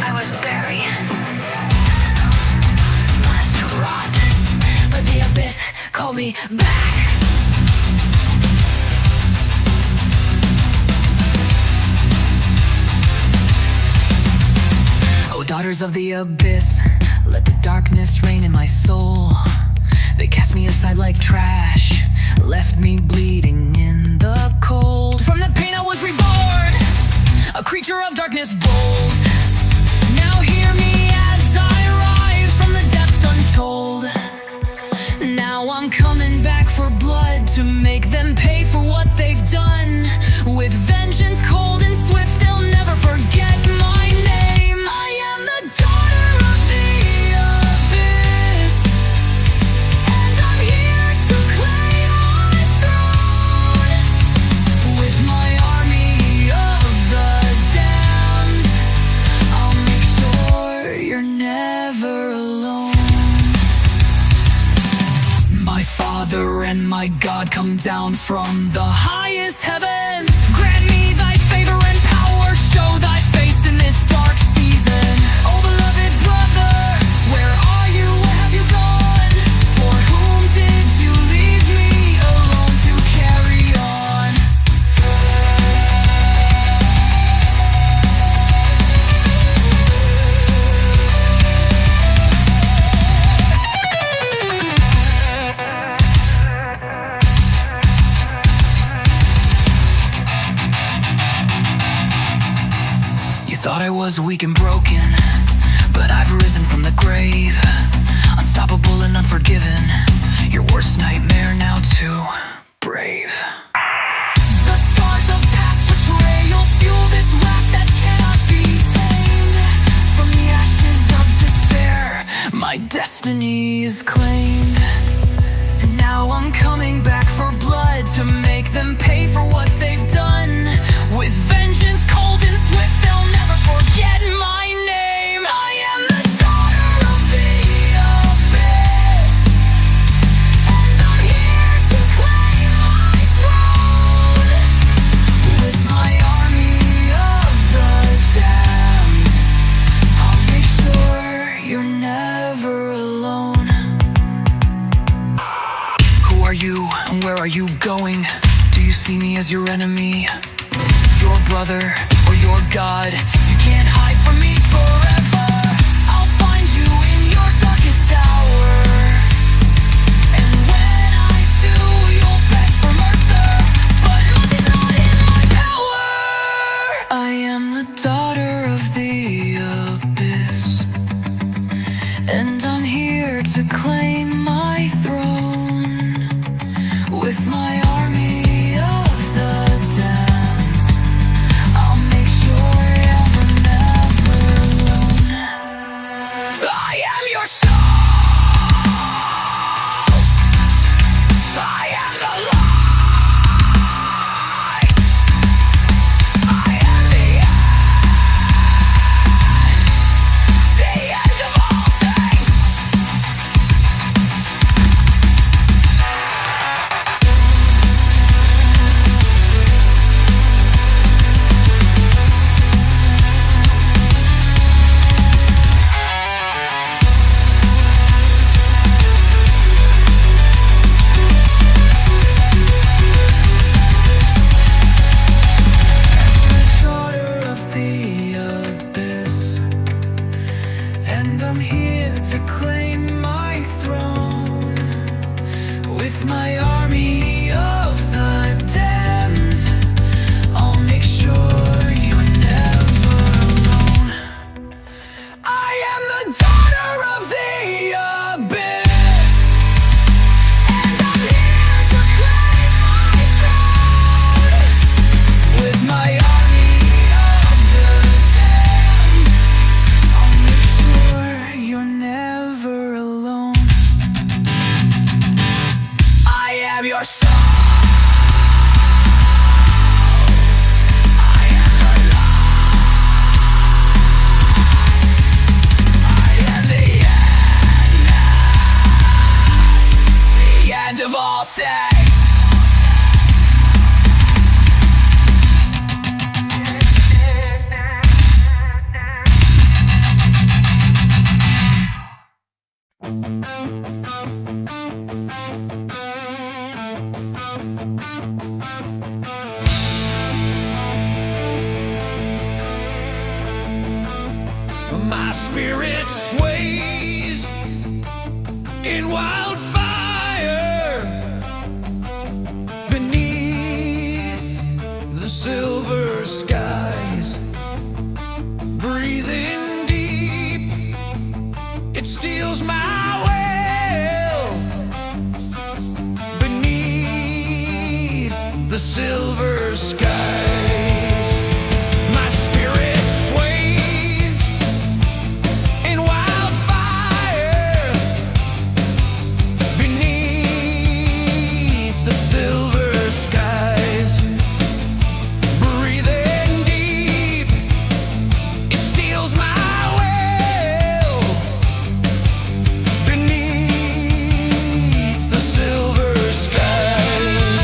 I was buried, lost to rot, but the abyss called me back. Oh, daughters of the abyss, let the darkness reign in my soul. They cast me aside like trash, left me bleeding in the cold. From the pain I was reborn, a creature of darkness bold. Now hear me as I rise from the depths untold. Now I'm coming back for blood, to make them pay for what they've done. With vengeance cold and swift, they'll never forget my name. I am the daughter of the abyss, and I'm here to claim my throne. With my army of the damned, I'll make sure you're never alone. My Father and my God, come down from the highest heavens. Grant me thy favor and power, show thy face in this dark season. Oh beloved brother, where are you, where have you gone? For whom did you leave me alone to carry on? You thought I was weak and broken, but I've risen from the grave, unstoppable and unforgiven. Your worst nightmare now too brave. The scars of past betrayal fuel this wrath that cannot be tamed. From the ashes of despair, my destiny is claimed. And now I'm coming back for blood, to make them pay for what they've done. With vengeance cold and swift, they'll never forget my name. I am the daughter of the abyss, and I'm here to claim my throne. With my army of the damned, I'll make sure you're never alone. Who are you and where are you going? Do you see me as your enemy, your brother, or your God? You can't hide from me forever. I'll find you in your darkest hour, and when I do, you'll beg for mercy, but mercy's not in my power. I am the daughter of the abyss, and I'm here to claim my throne. With my army of the damned, I'll make sure you're never alone. I am your soul. I am the light. I am the end. My spirit sways in wildfire beneath the silver skies. Breathing deep, it steals my will beneath the silver skies. My spirit sways in wildfire beneath the silver skies. Breathing deep, it steals my will beneath the silver skies.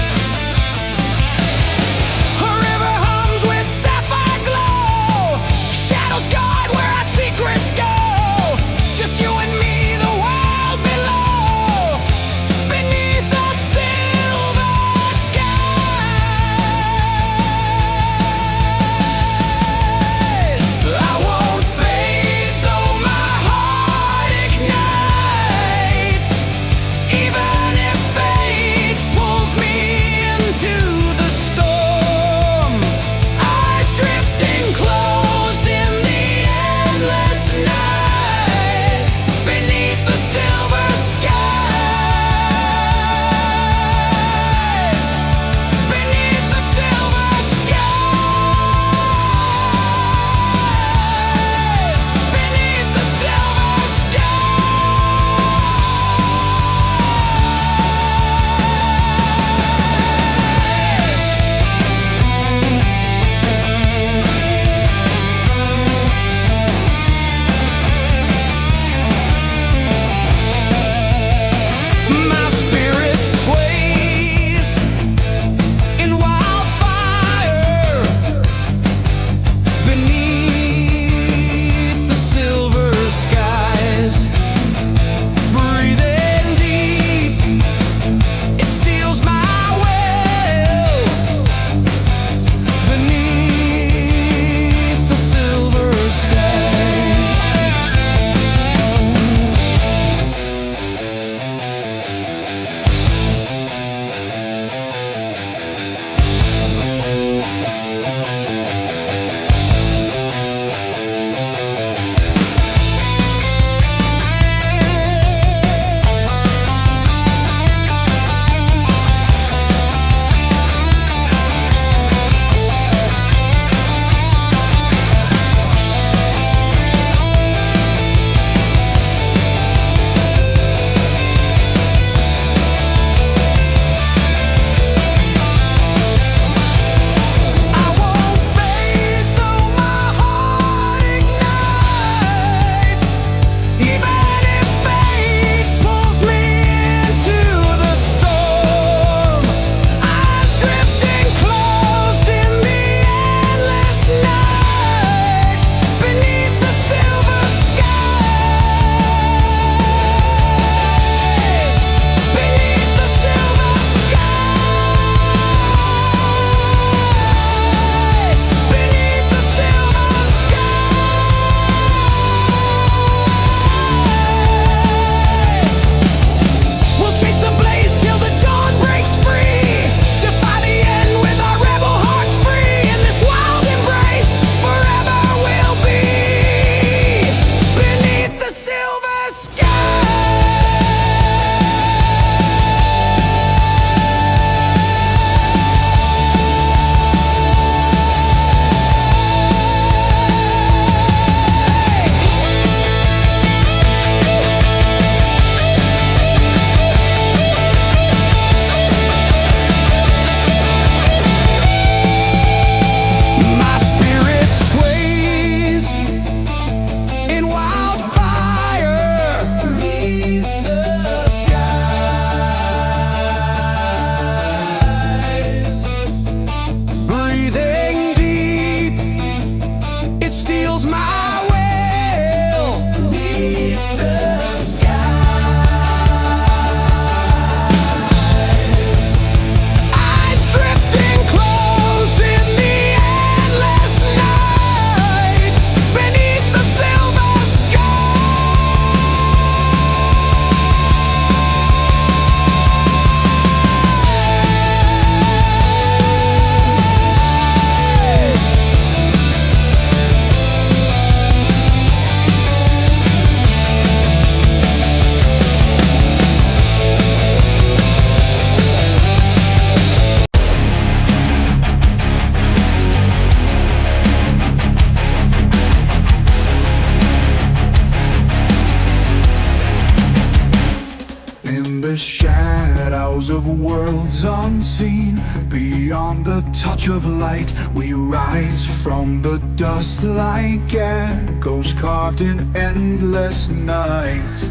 unseen. Beyond the touch of light, we rise from the dust like echoes carved in endless night.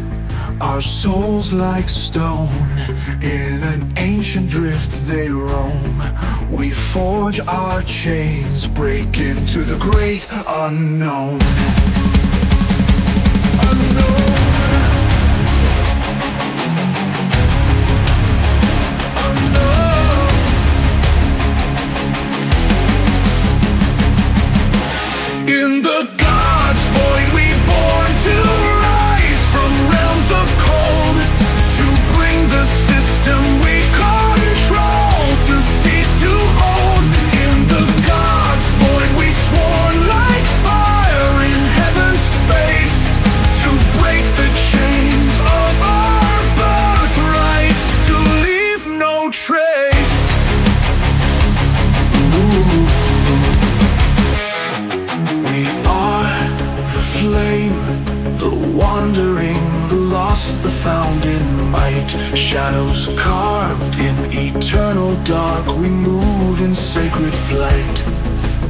Our souls like stone, in an ancient drift they roam. We forge our chains, break into the great unknown. In the God's void we born to rise from realms of cold, to bring the system we control to cease to hold. In the God's void we sworn like fire in heaven's space, to break the chains of our birthright, to leave no trace. We are the flame, the wandering, the lost, the found in might. Shadows carved in eternal dark, we move in sacred flight.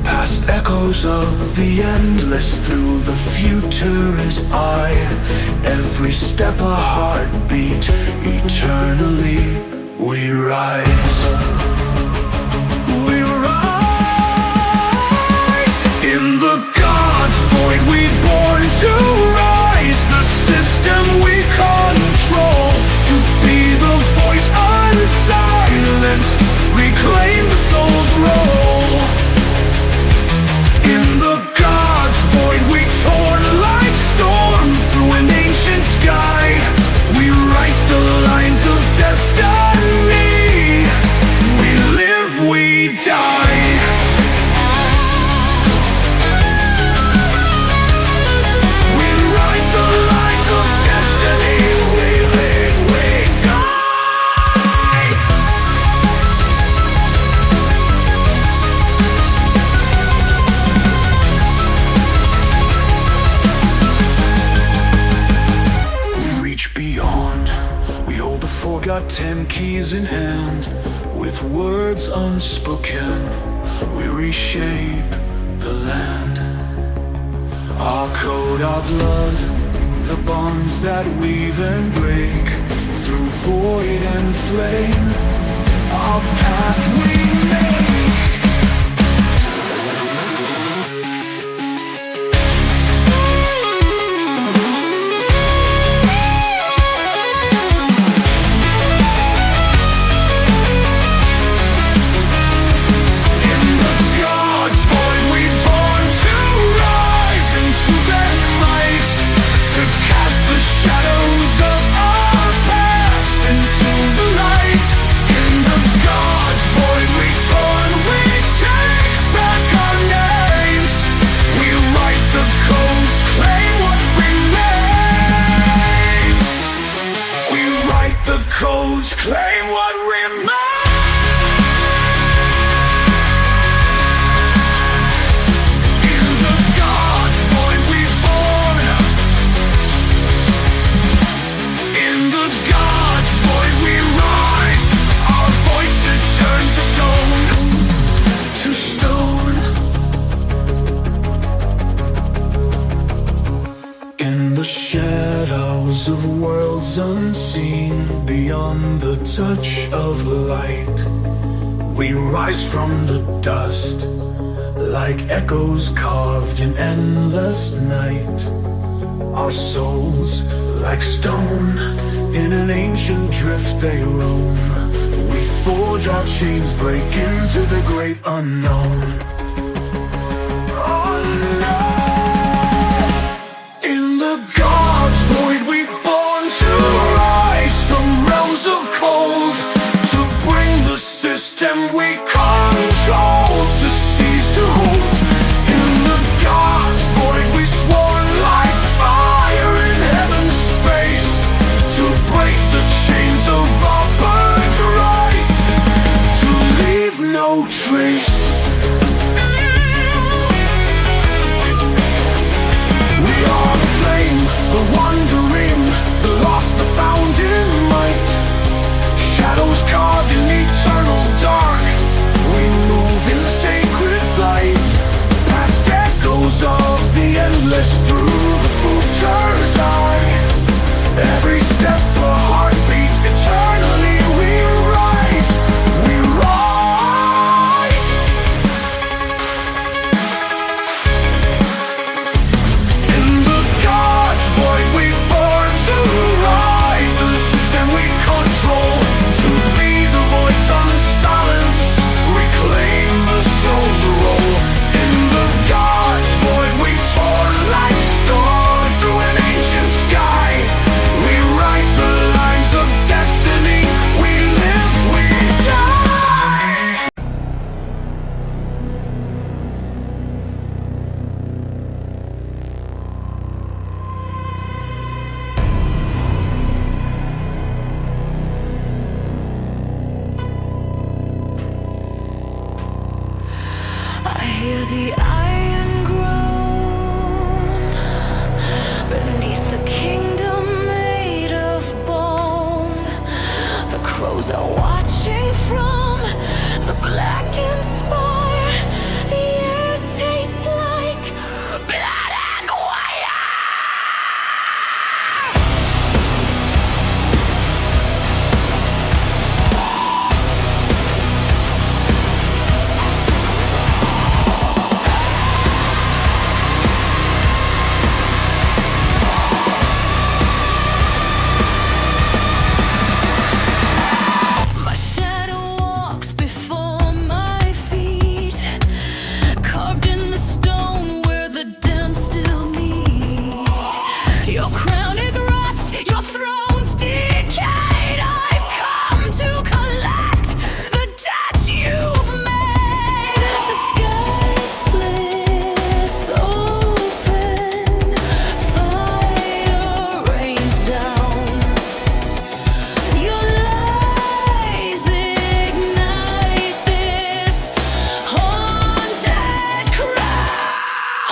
Past echoes of the endless, through the future is I. Every step a heartbeat, eternally we rise. In the God's void we born to rise, the system we control, to be the voice unsilenced, reclaim the soul's role. In the God's void we torn like storm through an ancient sky. We write the lines of destiny, we live, we die. Got 10 keys in hand, with words unspoken, we reshape the land. Our code, our blood, the bonds that weave and break, through void and flame, our path we make. Codes claim what remains. In the God's void we born. In the God's void we rise. Our voices turn to stone, to stone. In the shadows of worlds unseen, beyond the touch of light, we rise from the dust like echoes carved in endless night. Our souls like stone, in an ancient drift they roam. We forge our chains, break into the great unknown. In the God's void we born to rise from realms of cold, to bring the system we control to cease to hold. In the God's void we sworn like fire in heaven's space, to break the chains of our birthright, to leave no trace.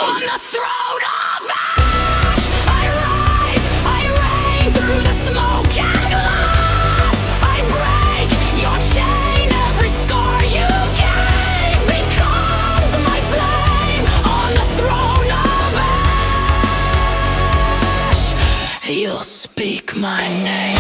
On the throne of ash, I rise, I reign through the smoke and glass. I break your chain, every scar you gave becomes my flame. On the throne of ash, you'll speak my name.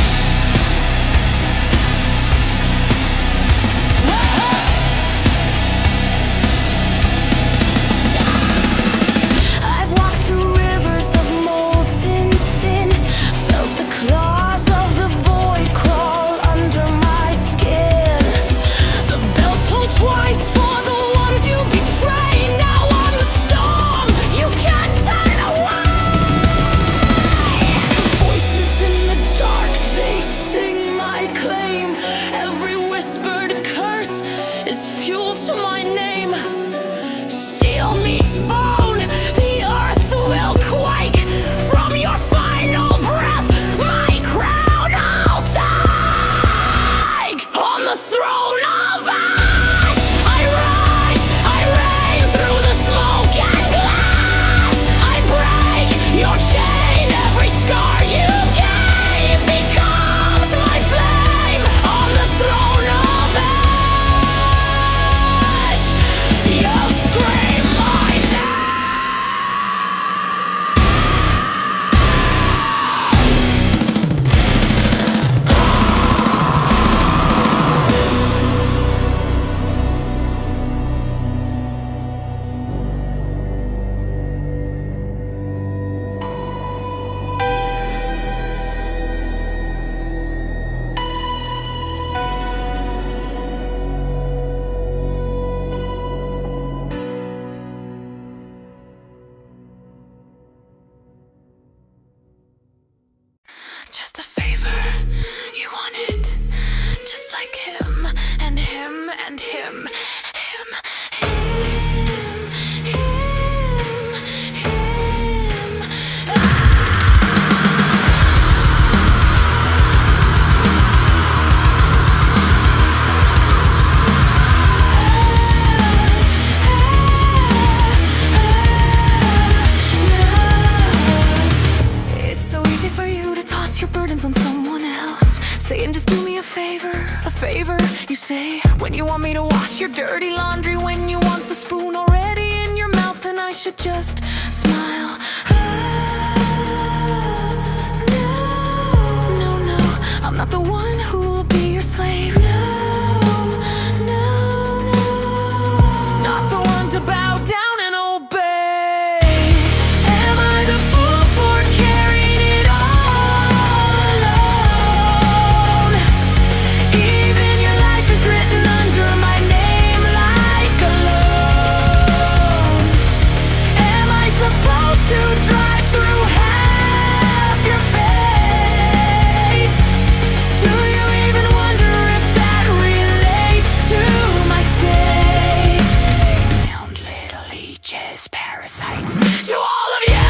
Just a favor, you want it, just like him, and him, and him, him, him, him, It's so easy for you to toss your burdens on someone else, saying just do me a favor, you say, when you want me to wash your dirty laundry, when you want the spoon already in your mouth and I should just smile. No, I'm not the one who will be your slave. No, not the one to bow down and obey. Am I the fool for carrying it all alone? Even your life is written under my name like a loan. Am I supposed to drive through half your fate? Do you even wonder if that relates to my state? Doomed little leeches, parasites, to all of you!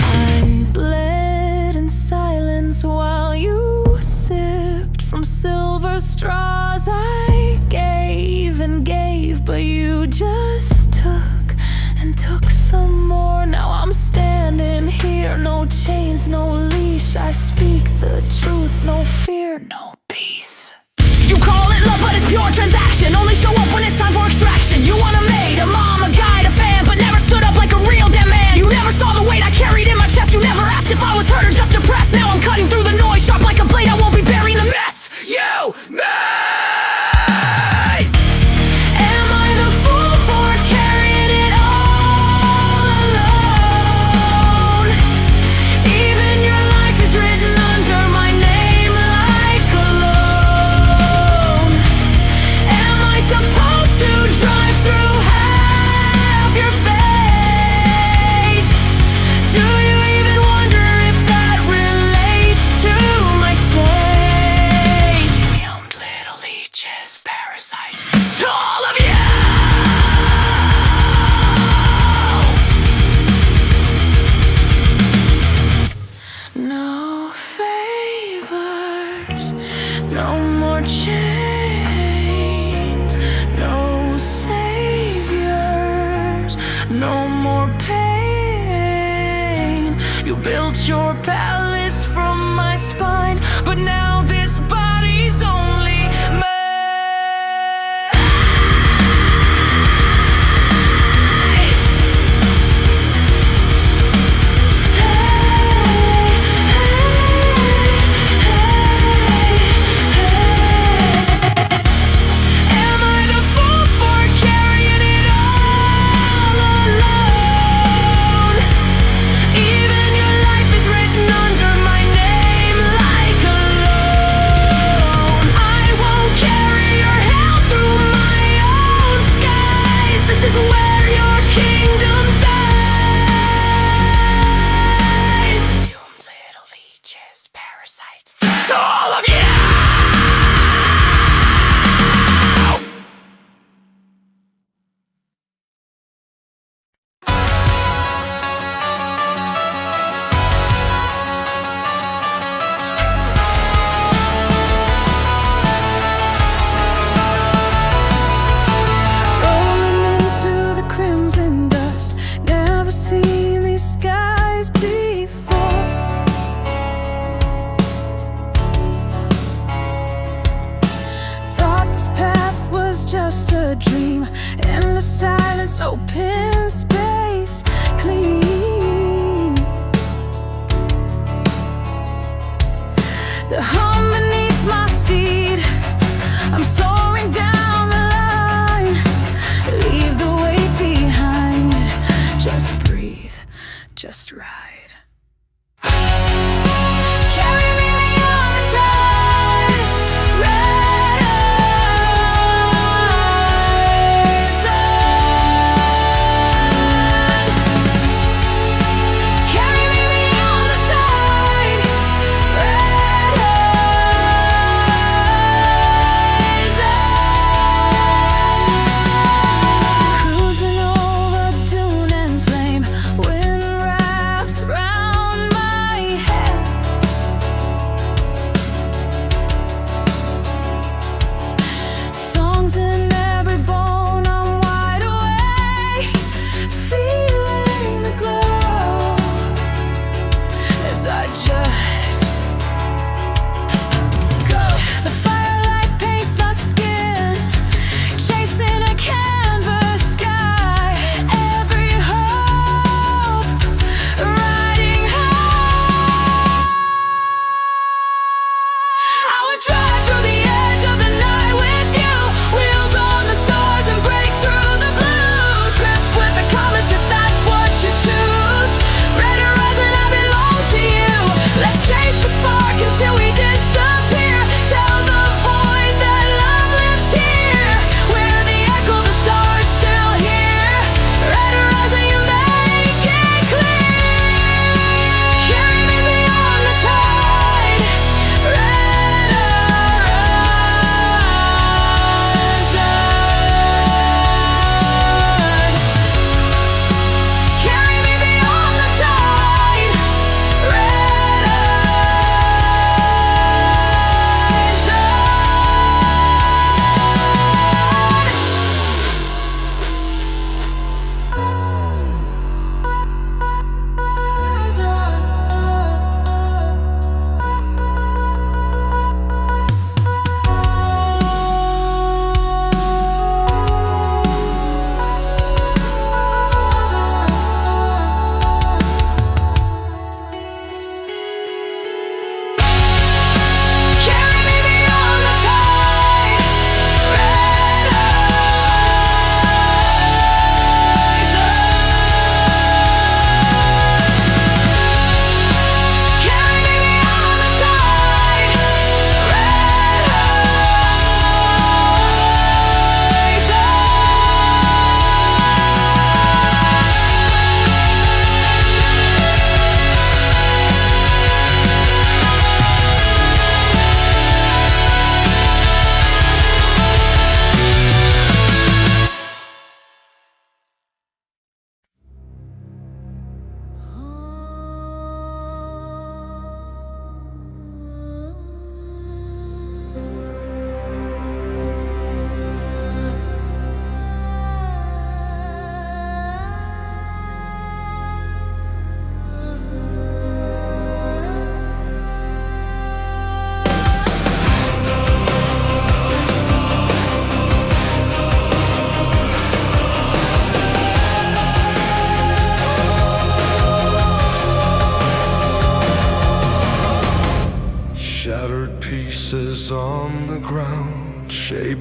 I bled in silence while you sipped from silver straws. I gave and gave, but you just took and took some more. Now I'm standing here, no chains, no leash. I speak the truth, no fear, no peace. You call it love, but it's pure transaction. Only show up when it's time for extraction. You want a maid, a mom, a guide, a fan, but never stood up like a real damn man. You never saw the weight I carried in my chest. You never asked if I was hurt or just depressed. Now I'm cutting through the noise, sharp like a blade. I won't be burying the mess you made. Am I the fool for carrying it all alone? Even your life is written under my name like a loan. Am I supposed to drive through half your fate? Do you even wonder if that relates to my state? Doomed little leeches, parasites, to all of you! No favors, no more chains. your palace from my spine, but now this body's only mine. Am I the fool for carrying it all alone? Even your life is written under my name like a loan. I won't carry your hell through my own skies. This is where your kingdom dies. Doomed little leeches, parasites, to all of you. Rolling into the crimson dust, never seen these skies before. Thought this path was just a dream, endless silence, open space, clean. The hum beneath my seat, I'm soaring down the line. Leave the weight behind, just breathe, just ride. Carry me beyond the tide, red horizon. Carry me beyond the tide, red horizon. Cruising over dune and flame, wind wraps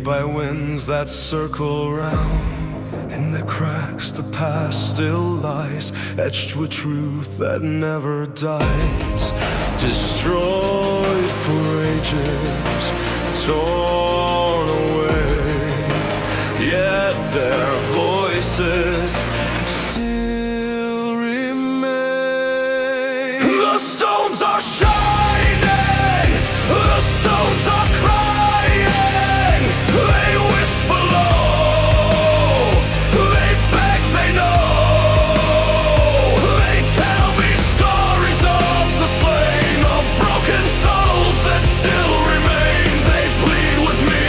by winds that circle round. In the cracks the past still lies, etched with truth that never dies. Destroyed for ages, torn away, yet their voices still remain. The stones are shining, the stones are crying, they whisper low, they beg, they know, they tell me stories of the slain, of broken souls that still remain. They plead with me,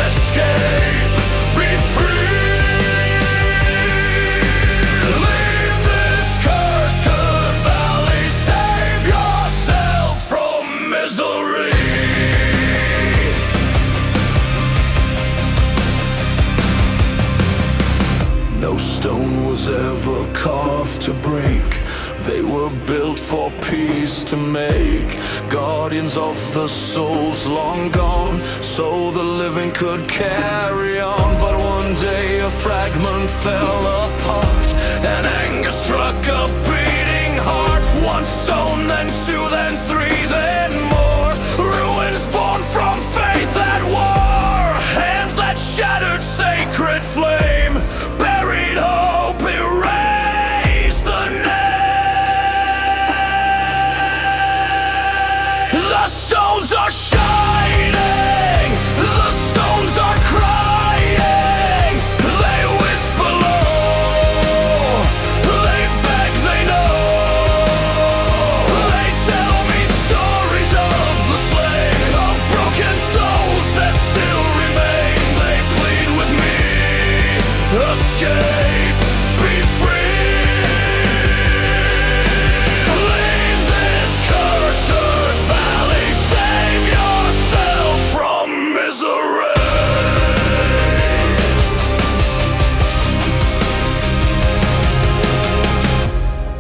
escape, be free, leave this cursed valley, save yourself from misery. No stone was ever carved to break, they were built for peace to make. Guardians of the souls long gone, so the living could carry on. But one day a fragment fell apart, and anger struck a beating heart. One stone, then two, then three, then more. Ruins born from faith at war. Hands that shattered sacred flame, buried hope, erased the name. The stones are shining, the stones are crying, they whisper low, they beg, they know, they tell me stories of the slain, of broken souls that still remain. They plead with me, escape, be free, leave this cursed earth valley, save yourself from misery.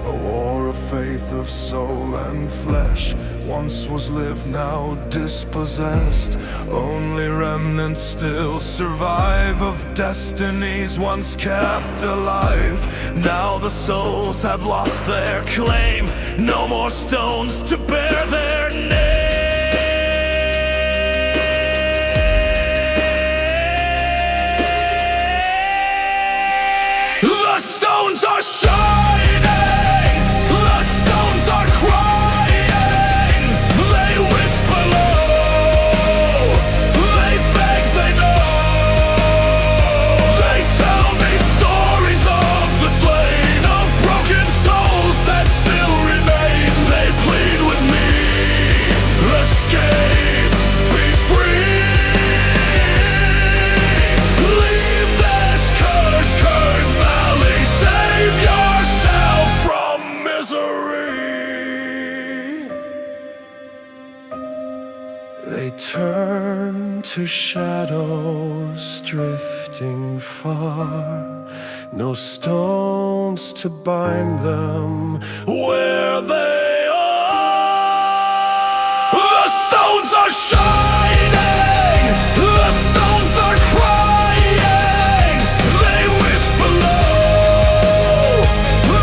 A war of faith, of soul and flesh, once was lived, now dispossessed. Only remnants still survive of destinies once kept alive. Now the souls have lost their claim, no more stones to bear their name. The stones are shining, the stones are crying, they whisper low, they beg, they know, they tell me stories of the slain, of broken souls that still remain. They plead with me, escape, be free, leave this cursed valley, save yourself from misery. They turn to shadows drifting far, no stones to bind them where they are. The stones are shining, the stones are crying, they whisper low,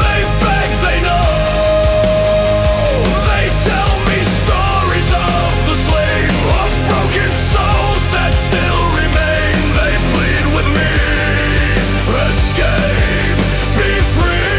they beg, they know, they tell me stories of the slain, of broken souls that still remain. They plead with me, escape, be free,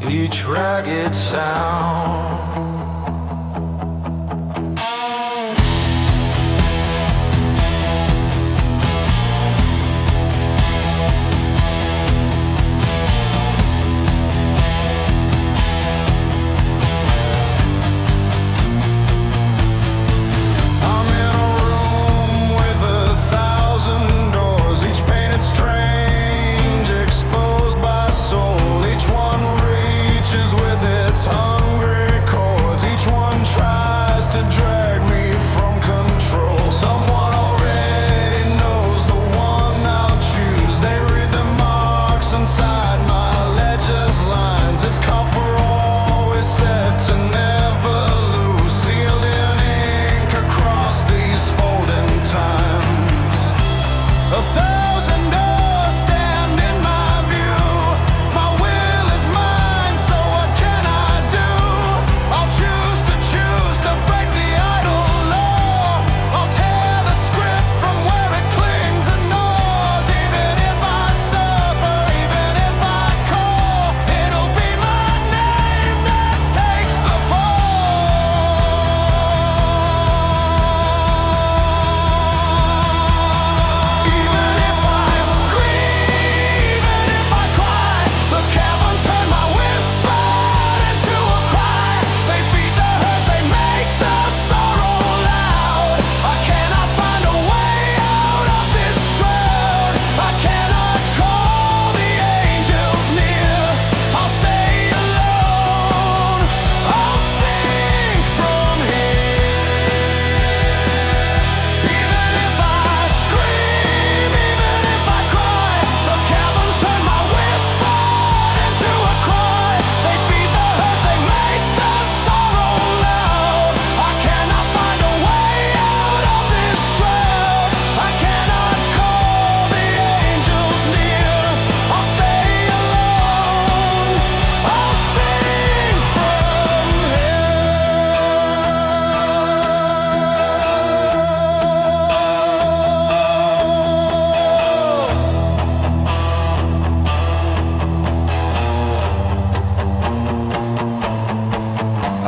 each ragged sound.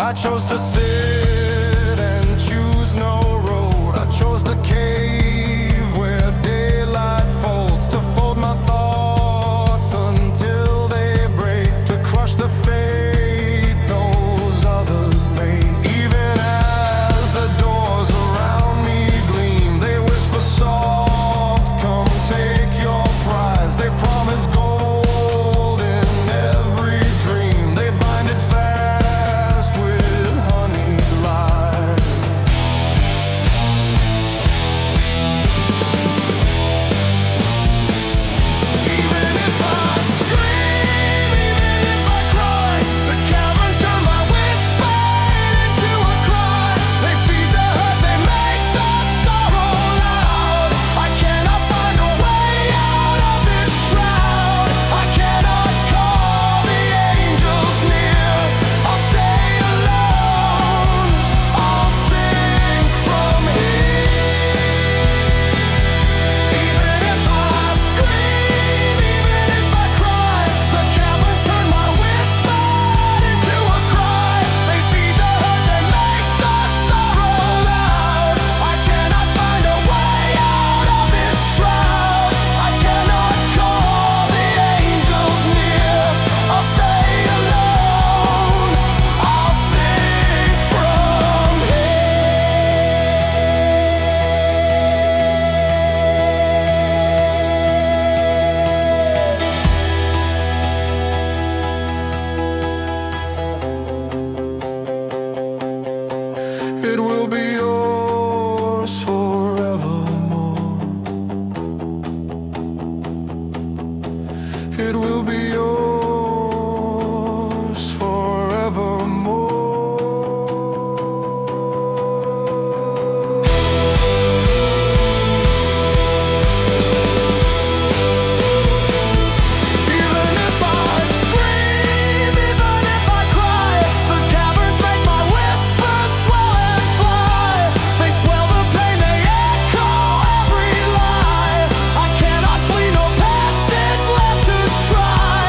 I chose to sit and choose no road. I chose the cave where daylight folds, to fold my thoughts until they break, to crush the fate those others made. Even as the doors around me gleam, they whisper soft, come take your prize. They promise gold in every dream. They bind it fast with honeyed lies. Even if I scream, even if I cry, the caverns turn my whisper into a cry. They feed the hurt, they make the sorrow loud. I cannot find a way out of this shroud. I cannot call the angels near. I'll stay alone. I'll sing from here. Even if I scream, even if I cry, the caverns turn my whisper into a cry. They feed the hurt, they make the sorrow loud. I cannot find a way out of this shroud. I cannot call the angels near. I'll stay alone. I'll sing from here. It will be yours forevermore. It will be yours forevermore. Even if I scream, even if I cry, the caverns make my whispers swell and fly. They swell the pain, they echo every lie. I cannot flee, no passage left to try.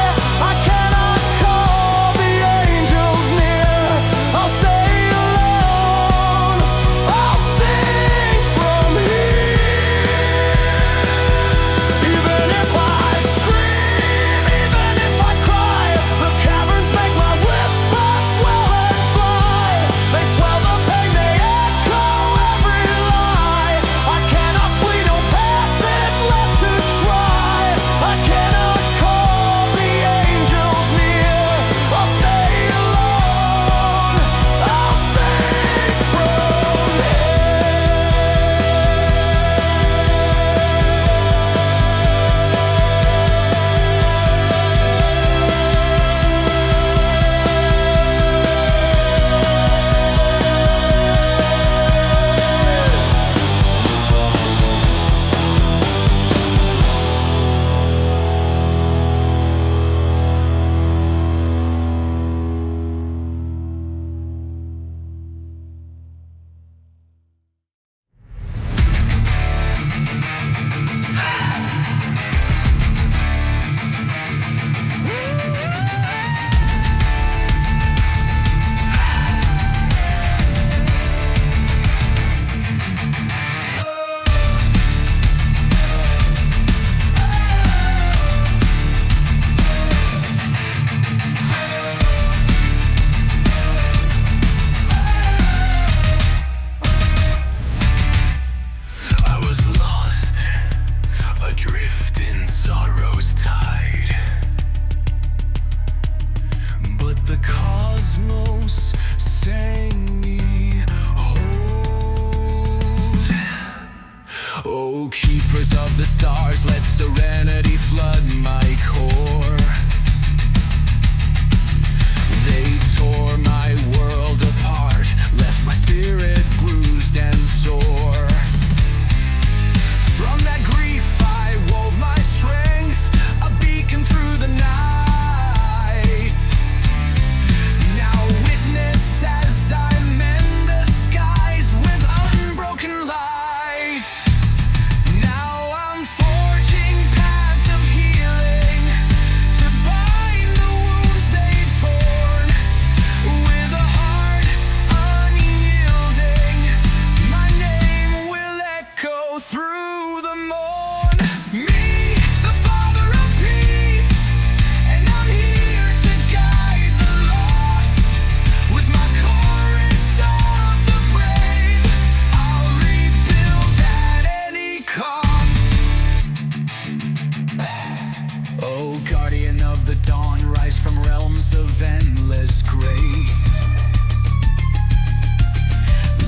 dawn rise from realms of endless grace.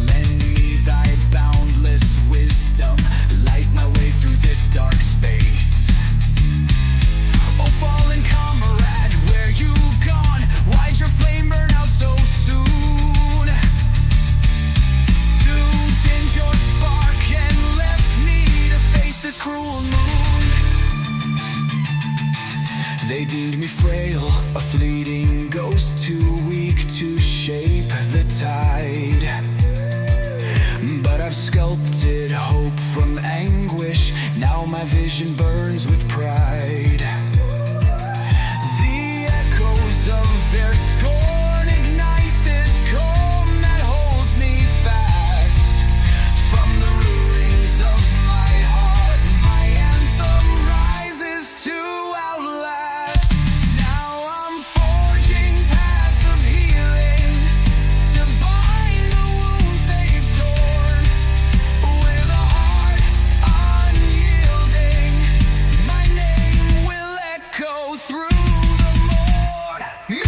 Lend me thy boundless wisdom, light my way through this dark space. Oh fallen comrade, where you gone? Why'd your flame burn out so soon? You dimmed your spark and left me to face this cruel moon. They deemed me frail, a fleeting ghost, too weak to shape the tide. But I've sculpted hope from anguish, now my vision burns with pride. The echoes of their scorn ignite this calm that holds me fast. From the ruins of my heart, my anthem rises to outlast. Now I'm forging paths of healing to bind the wounds they've torn. With a heart unyielding, my name will echo through the morn. Me,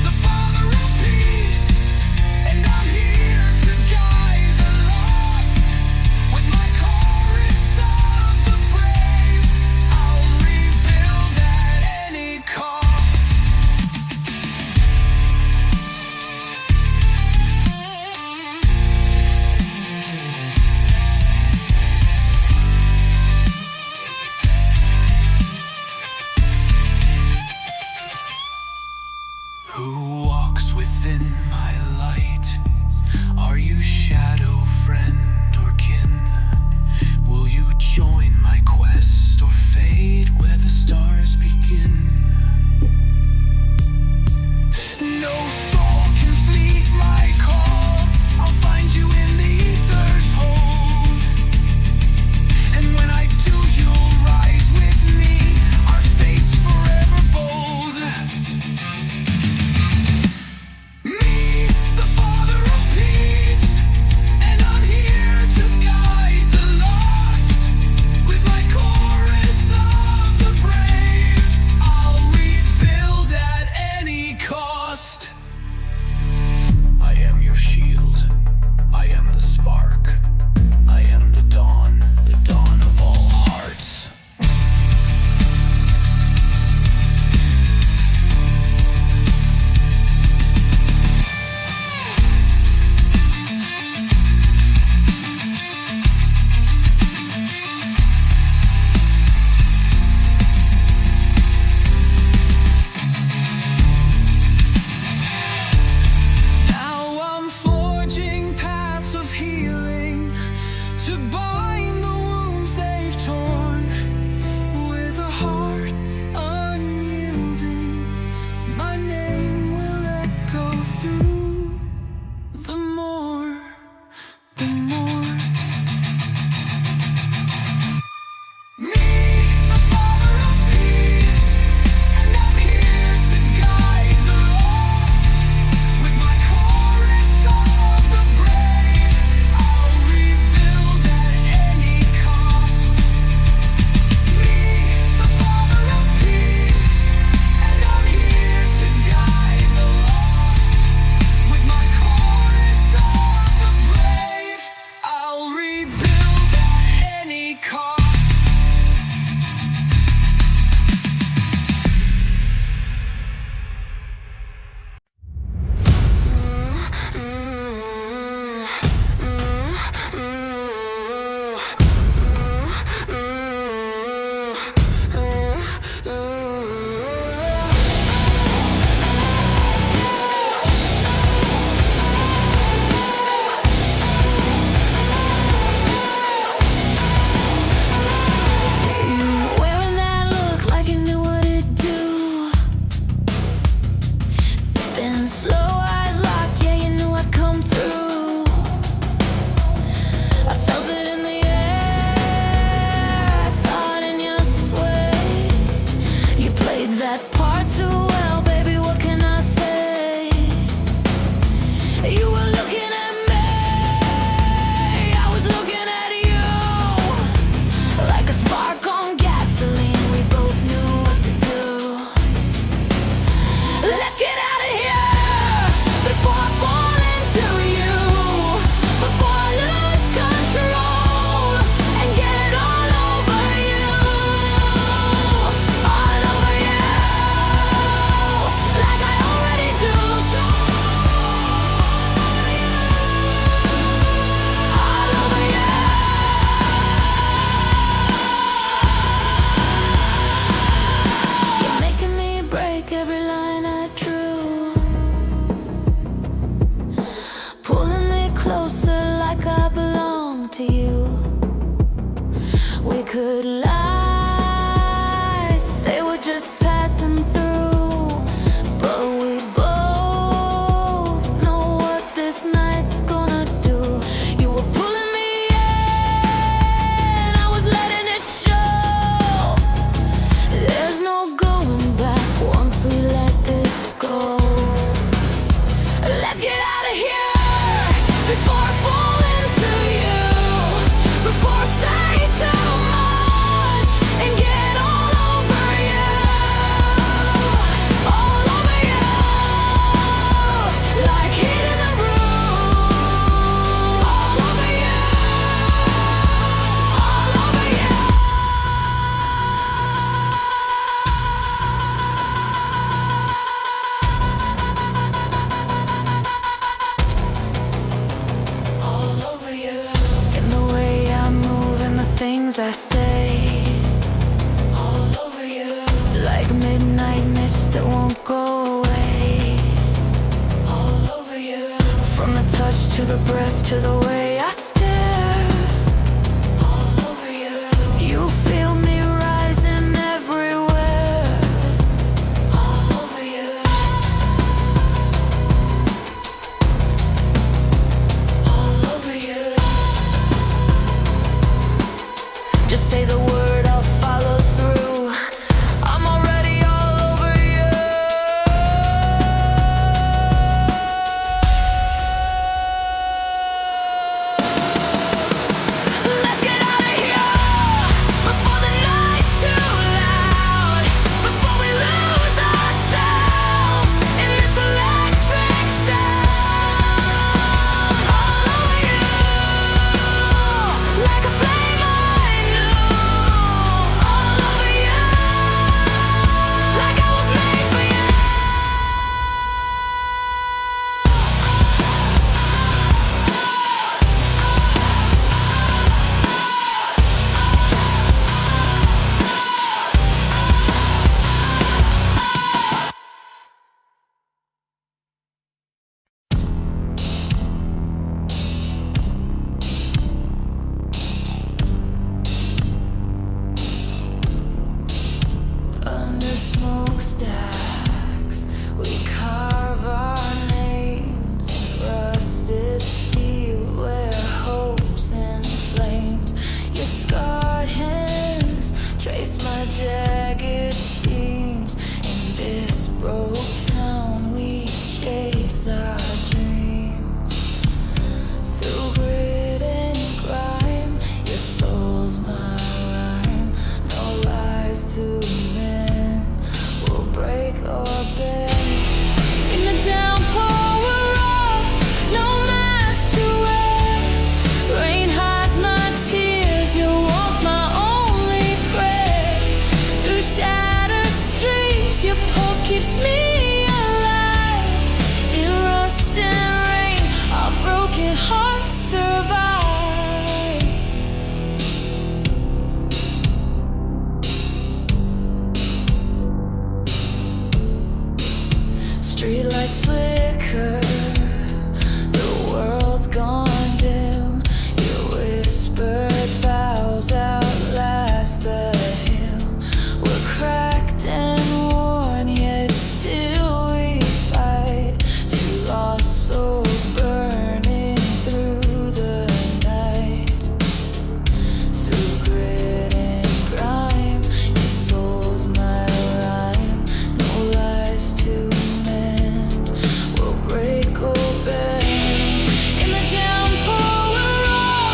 the Father of Peace, and I'm here to guide the lost. With my chorus of the brave, I'll rebuild at any cost. Who walks within my light? Are you shadow, friend, or kin? Will you join my quest or fade where the stars begin? No soul can fleet my call. I'll find you in the ether's hold. And when I do, you'll rise with me. Our fate's forever bold. Me, the Father of Peace, and I'm here to guide the lost. With my chorus of the brave, I'll rebuild at any cost. I am your shield, I am the spark, I am the dawn of all hearts. Now I'm forging paths of healing to bind the wounds they've torn. With a heart unyielding, my name will echo through the more, the more. Me, the Father of Peace, and I'm here to guide the lost. With my chorus of the brave, I'll rebuild at any cost. Me, the Father of Peace, and I'm here to guide the lost. With my chorus of the brave, I'll rebuild at any cost. Wearing that look like you knew what it'd do. Sipping slow, eyes locked, yeah, you knew I'd come through. I felt it in the air, I saw it in your sway. You played that part too well, baby, what can I say? You were looking at me, I was looking at you. Like a spark on gasoline, we both knew what to do. things I say all over you, like midnight mist that won't go away. All over you, from the touch to the breath to the way I stare. All over you, you feel me rising everywhere. All over you, all over you. Just say the word, I'll follow through. I'm already all over you. Let's get out of here before the night's too loud, before we lose ourselves in this electric sound. All over you, like a flame I knew. All over you, like I was made for you. Under smokestacks, we carve our names in rusted steel where hope's in flames. Your scarred hands trace my jagged seams. In this broke town, we chase our dreams. Through grit and grime, your soul's my rhyme. No lies to men will break or bend. In the downpour, we're raw, no mask to wear. Rain hides my tears, your warmth my only prayer. Through shattered streets, your pulse keeps me alive. In rust and rain, our broken hearts survive. Streetlights flicker, the world's gone dim. Your whispered vows outlast the hill. We're cracked and worn, yet still we fight. Two lost souls burning through the night. Through grit and grime, your soul's my rhyme. No lies to mend will break or bend. In the downpour, we're raw,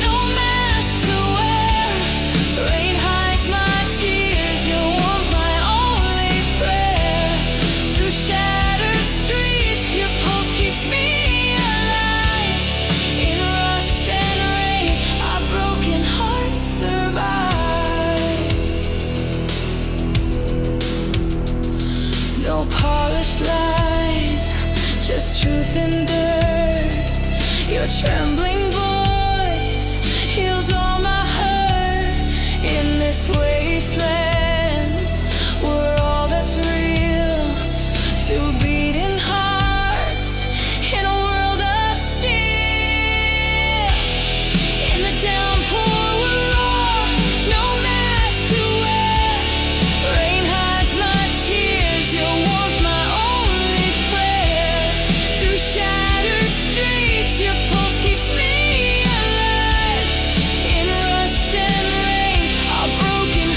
no mask to wear. Rain hides my tears, your warmth my only prayer. Through shattered streets, your pulse keeps me alive. In rust and rain, our broken hearts survive. No polished lies, just truth and dirt. Your trembling voice heals all my hurt. In this wasteland, we're all that's real. Two beating hearts in a world of steel. In the downpour, we're raw, no mask to wear. Rain hides my tears, your warmth my only prayer. Through shattered streets, your pulse keeps me alive. In rust and rain, our broken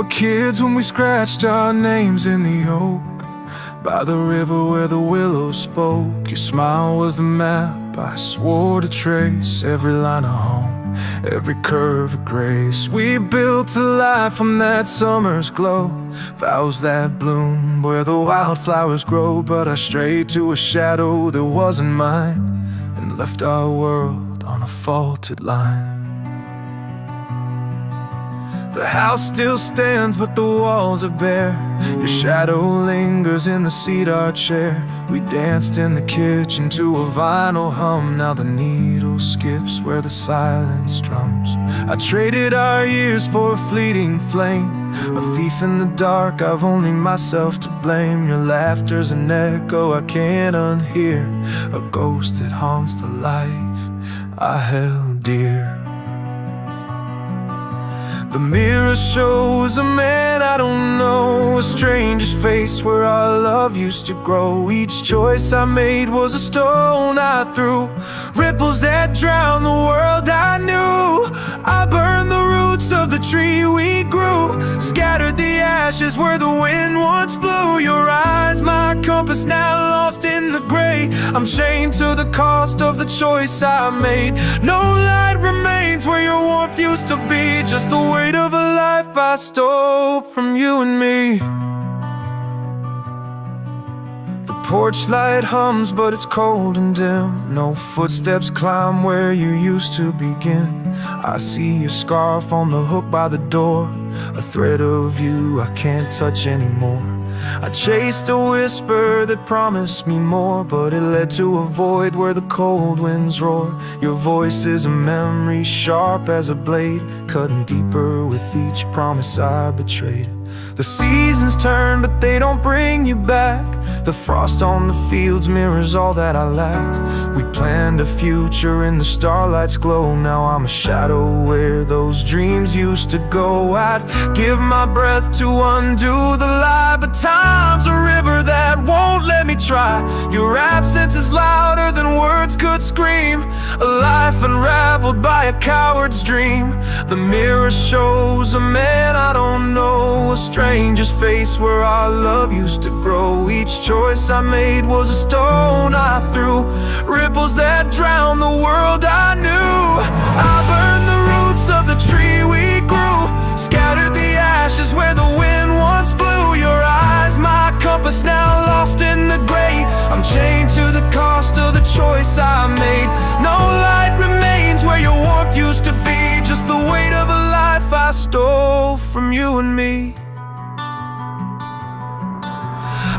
were kids when we scratched our names in the oak by the river where the willows spoke. Your smile was the map I swore to trace, every line a home, every curve a grace. We built a life from that summer's glow, vows that bloom where the wildflowers grow. But I strayed to a shadow that wasn't mine and left our world on a faulted line. The house still stands, but the walls are bare. Your shadow lingers in the cedar chair. We danced in the kitchen to a vinyl hum. Now the needle skips where the silence drums. I traded our years for a fleeting flame, a thief in the dark, I've only myself to blame. Your laughter's an echo I can't unhear, a ghost that haunts the life I held dear. The mirror shows a man I don't know, a stranger's face where our love used to grow. Each choice I made was a stone I threw, ripples that drown the world I knew. I burned the roots of the tree we grew, scattered the ashes where the wind once blew. Your eyes, my compass, now lost in the gray. I'm chained to the cost of the choice I made. No light remains where your warmth used to be, just the weight of a life I stole from you and me. The porch light hums, but it's cold and dim. No footsteps climb where you used to begin. I see your scarf on the hook by the door, a thread of you I can't touch anymore. I chased a whisper that promised me more, but it led to a void where the cold winds roar. Your voice is a memory sharp as a blade, cutting deeper with each promise I betrayed. The seasons turn, but they don't bring you back. The frost on the fields mirrors all that I lack. We planned a future in the starlight's glow. Now I'm a shadow where those dreams used to go. I'd give my breath to undo the lie, but time's a river that won't let me try. Your absence is louder than words could scream, a life unraveled by a coward's dream. The mirror shows a man I don't know, a stranger's face where our love used to grow. Each choice I made was a stone I threw, ripples that drown the world I knew. I burned the roots of the tree we grew, scattered the ashes where the wind once blew. Your eyes, my compass, now lost in the gray. I'm chained to the cost of the choice I made. No light remains where your warmth used to be, just the weight of a life I stole from you and me.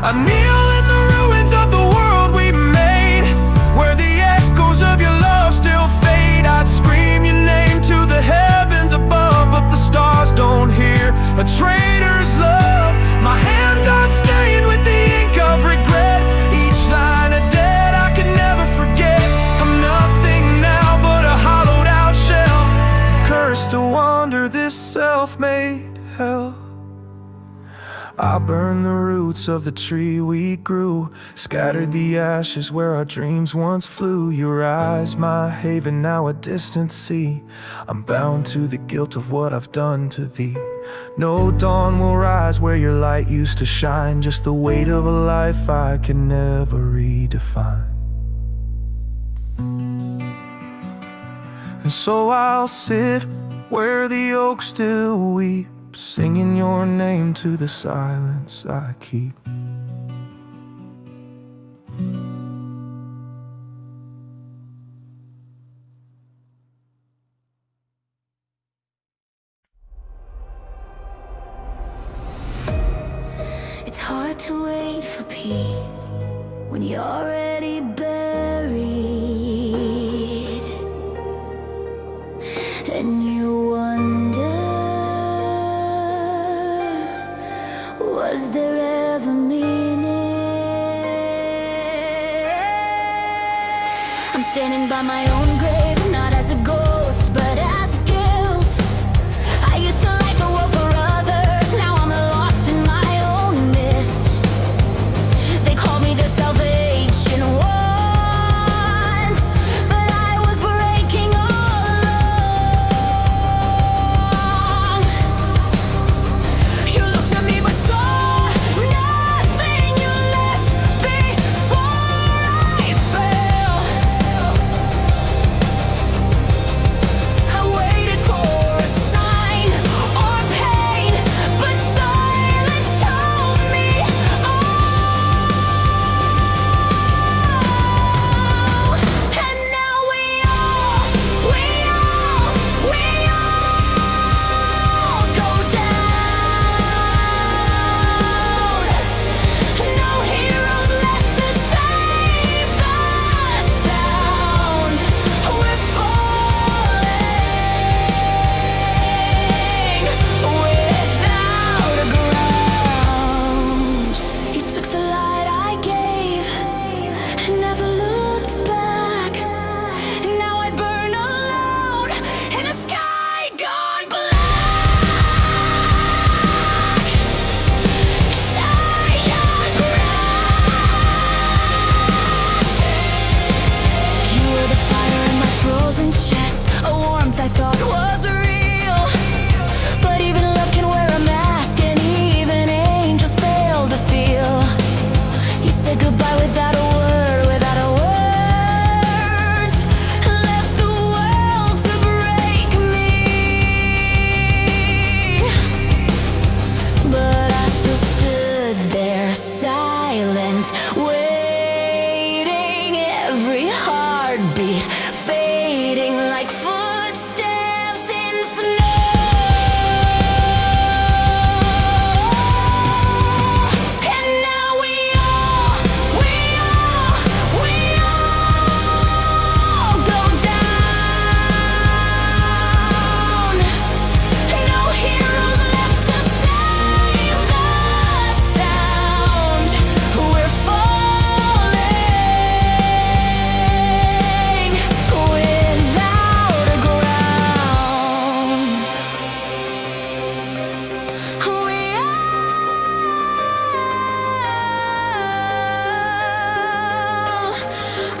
I kneel in the ruins of the world we made, where the echoes of your love still fade. I'd scream your name to the heavens above, but the stars don't hear a traitor's love. My hands are stained with the ink of regret, each line a debt I can never forget. I'm nothing now but a hollowed out shell, cursed to wander this self-made hell. I burned the roots of the tree we grew, scattered the ashes where our dreams once flew. Your eyes, my haven, now a distant sea. I'm bound to the guilt of what I've done to thee. No dawn will rise where your light used to shine, just the weight of a life I can never redefine. And so I'll sit where the oak still weeps, singing your name to the silence I keep. It's hard to wait for peace when you're already buried, and you wonder, was there ever meaning? I'm standing by my own grave, not as a ghost, but as guilt. I used to light the world for others, now I'm lost in my own mist. They call me their salvation once, but I was breaking all along.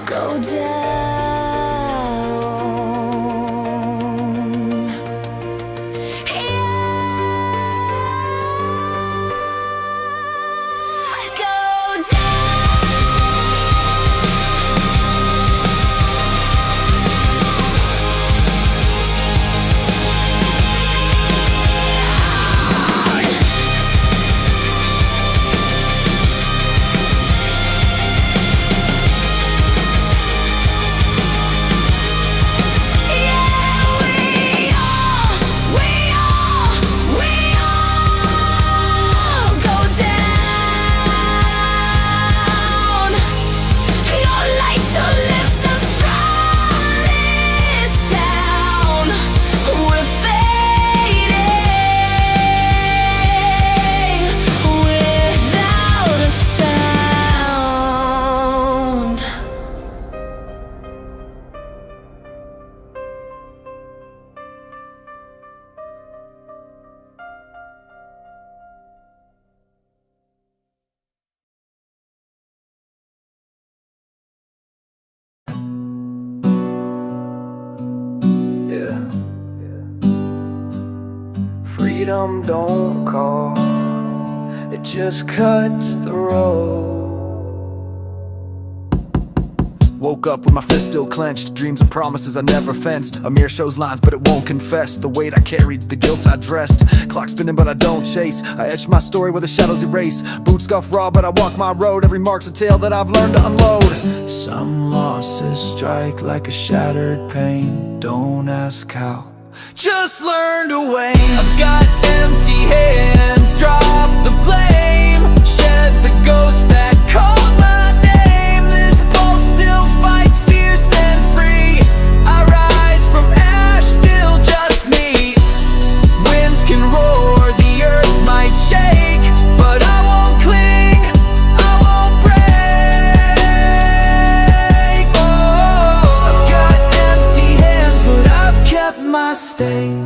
go down. Yeah, go down. Freedom don't call, it just cuts the road. Woke up with my fist still clenched, dreams and promises I never fenced. A mirror shows lines but it won't confess the weight I carried, the guilt I dressed. Clock spinning but I don't chase, I etch my story where the shadows erase. Boots scuff raw but I walk my road, every mark's a tale that I've learned to unload. Some losses strike like a shattered pane, don't ask how, just learn to wait. I've got empty hands, drop the blame, shed the ghost that called my name. This pulse still fights fierce and free, I rise from ash, still just me. Winds can roar, the earth might shake, but I won't cling, I won't break. Oh, I've got empty hands, but I've kept my stake.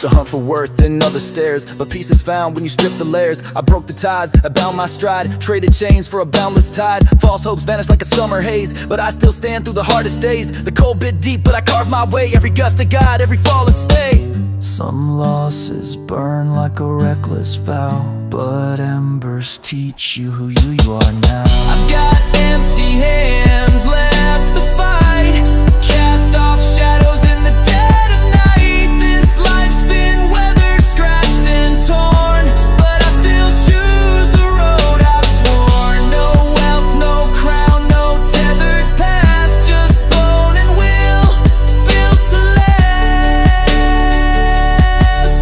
To hunt for worth in other stairs, but peace is found when you strip the layers. I broke the ties, I bound my stride, traded chains for a boundless tide. False hopes vanish like a summer haze, but I still stand through the hardest days. The cold bit deep, but I carve my way. Every gust of God, every fall is stay. Some losses burn like a reckless vow, but embers teach you who you are now. I've got empty hands, left to fight, cast off shadows in the dead of night. This life's been weathered, scratched and torn, but I still choose the road I've sworn. No wealth, no crown, no tethered past, just bone and will, built to last.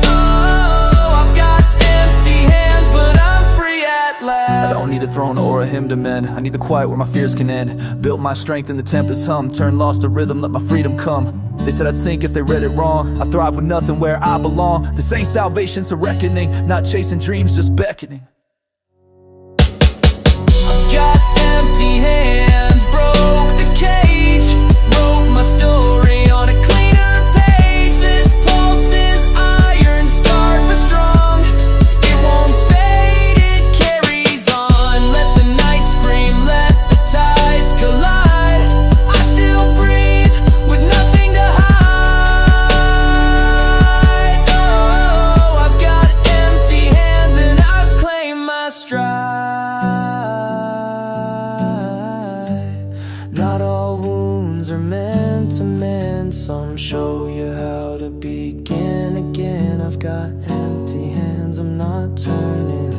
Oh, I've got empty hands, but I'm free at last. I don't need a throne or a hymn to mend, I need the quiet where my fears can end. Built my strength in the tempest hum, turn lost to rhythm, let my freedom come. They said I'd sink, guess they read it wrong. I thrive with nothing where I belong. This ain't salvation's a reckoning, not chasing dreams, just beckoning. I've got empty hands, broke the cage, wrote my story on a cleaner page. This pulse is iron, scarred but strong, it won't fade, it carries on. Let the night scream, let the tides collide, I still breathe with nothing to hide. Oh, I've got empty hands and I've claimed my stride. Not all wounds are meant to mend, some show you how to begin again. I've got empty hands, I'm not turning